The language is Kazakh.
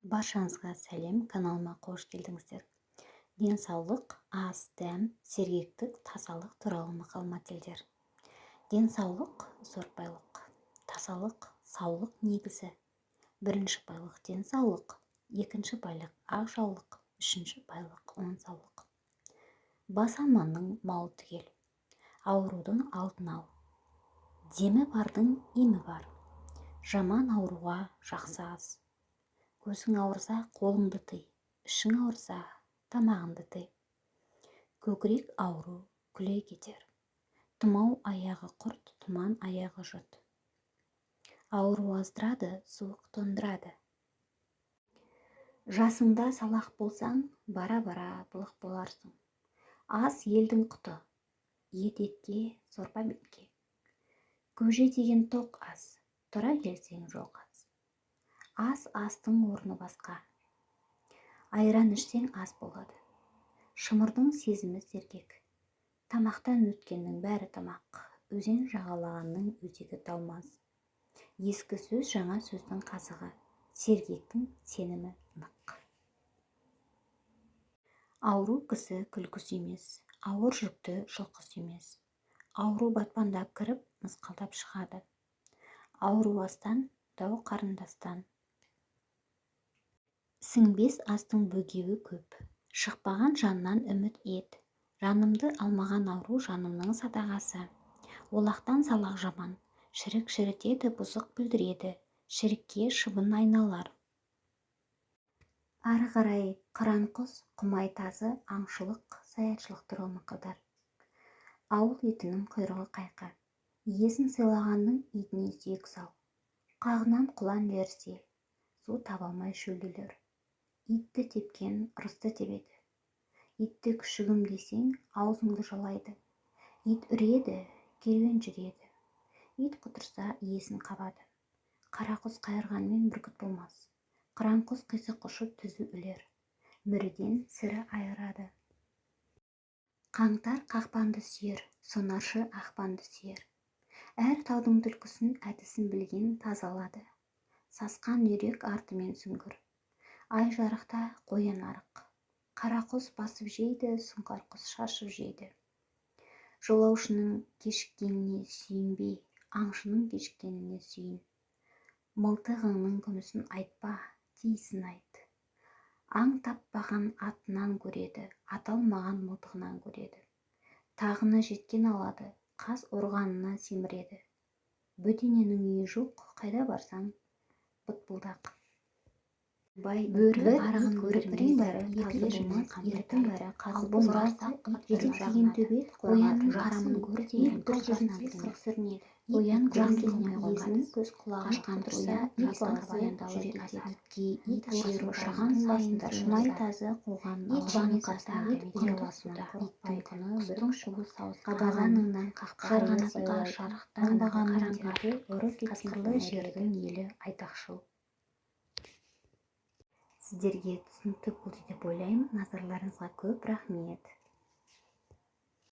Баршаңызға сәлем, каналыма қош келдіңіздер. Денсаулық, ас, дәм, сергектік, тазалық туралы мақал-мәтелдер. Денсаулық – зор байлық, тазалық – саулық негізі. Бірінші байлық – денсаулық, екінші байлық – ақ жаулық, үшінші байлық – оң саулық. Бас аманның малы түгел, аурудың алдын ал. Демі бардың емі бар, жаман ауруға жақсы ас. Көзің ауырса, қолыңды тый, ішің ауырса, тамағыңды тый. Көкірек ауру күлей кетер. Тұмау аяғы құрт, тұман аяғы жұт. Ауру аздырады, суық тондырады. Жасыңда салақ болсаң, бара-бара былық боларсың. Ас елдің құты, етекке, сорпа бетке. Көже деген тоқ ас, тұра келсең жоқ ас. Ас астың орны басқа. Айран ішсең ас болады. Шымырдың сезімі сергек. Тамақтан өткеннің бәрі тамақ. Өзен жағалағанның өзегі талмас. Ескі сөз жаңа сөздің қазығы. Сергектің сенімі нық. Ауру кісі күлкісі емес, ауыр жүкті жылқысы емес. Ауру батпандап кіріп, мысқалдап шығады. Ауру астан, дау қарындастан. Сіңбес астың бөгеуі көп, шықпаған жаннан үміт ет. Жанымды алмаған ауру жанымның садағасы. Олақтан салақ жаман, шірік шірітеді, бұзық бүлдіреді, шірікке шыбын айналар. Ары қарай қыран құс, құмай тазы, аңшылық, саятшылық туралы мақалдар. Ауыл итінің құйрығы қайқы, иесін сыйлағанның итіне сүйек сал. Қағынан құлан жерсе, су таба алмай шөлділер. Итті тепкен ырысты тебеді. Итті күшігім десең, аузыңды жалайды. Ит үреді, керуен жүреді. Ит құтырса, иесін қабады. Қара құс қайырғанмен бүркіт болмас. Қыран құс қисық ұшып түзу ілер. Мүріден сірі айырады. Қаңтар қақпанды сүйер, сонаршы ақпанды сүйер. Әр таудың түлкісін, әдісін білген тазалады. Сасқан үйрек артымен сүңгір. Ай жарықта қоян арық. Қара құс басып жейді, сұңқар құс шашып жейді. Жолаушының кешіккеніне сүйінбей, аңшының кешіккеніне сүйін. Мылтығыңның күмісін айтпа, тиісін айт. Аң таппаған атынан көреді, аталмаған мылтығынан көреді. Тағына жеткен алады, қас ұрғанына семіреді. Бөтененің үйі жоқ, қайда барсаң, бұт-бұлдақ. Бөрі арығын көріптің бәрі тазы болмас, ертің бәрі қазы болмас. Жетек деген төбет, қоянның қарамын көрде, бір жерінен сырқ сүрінеді. Қоян көрінген иесінің көз құлағын қашқан тұрса, ит баласы жүре кетеді. Ит жер ошаған басында шұнай тазы қоғанның алғаны қасына ит ұяласуда. Иттің күні құстың шуы сауысқа қазаныңнан қарғанатқа шарықтан бағанның терді ұры қасқырлы жердің елі айтақшыл. Сіздерге түсінікті болды деп ойлаймын. Назарларыңызға көп рахмет.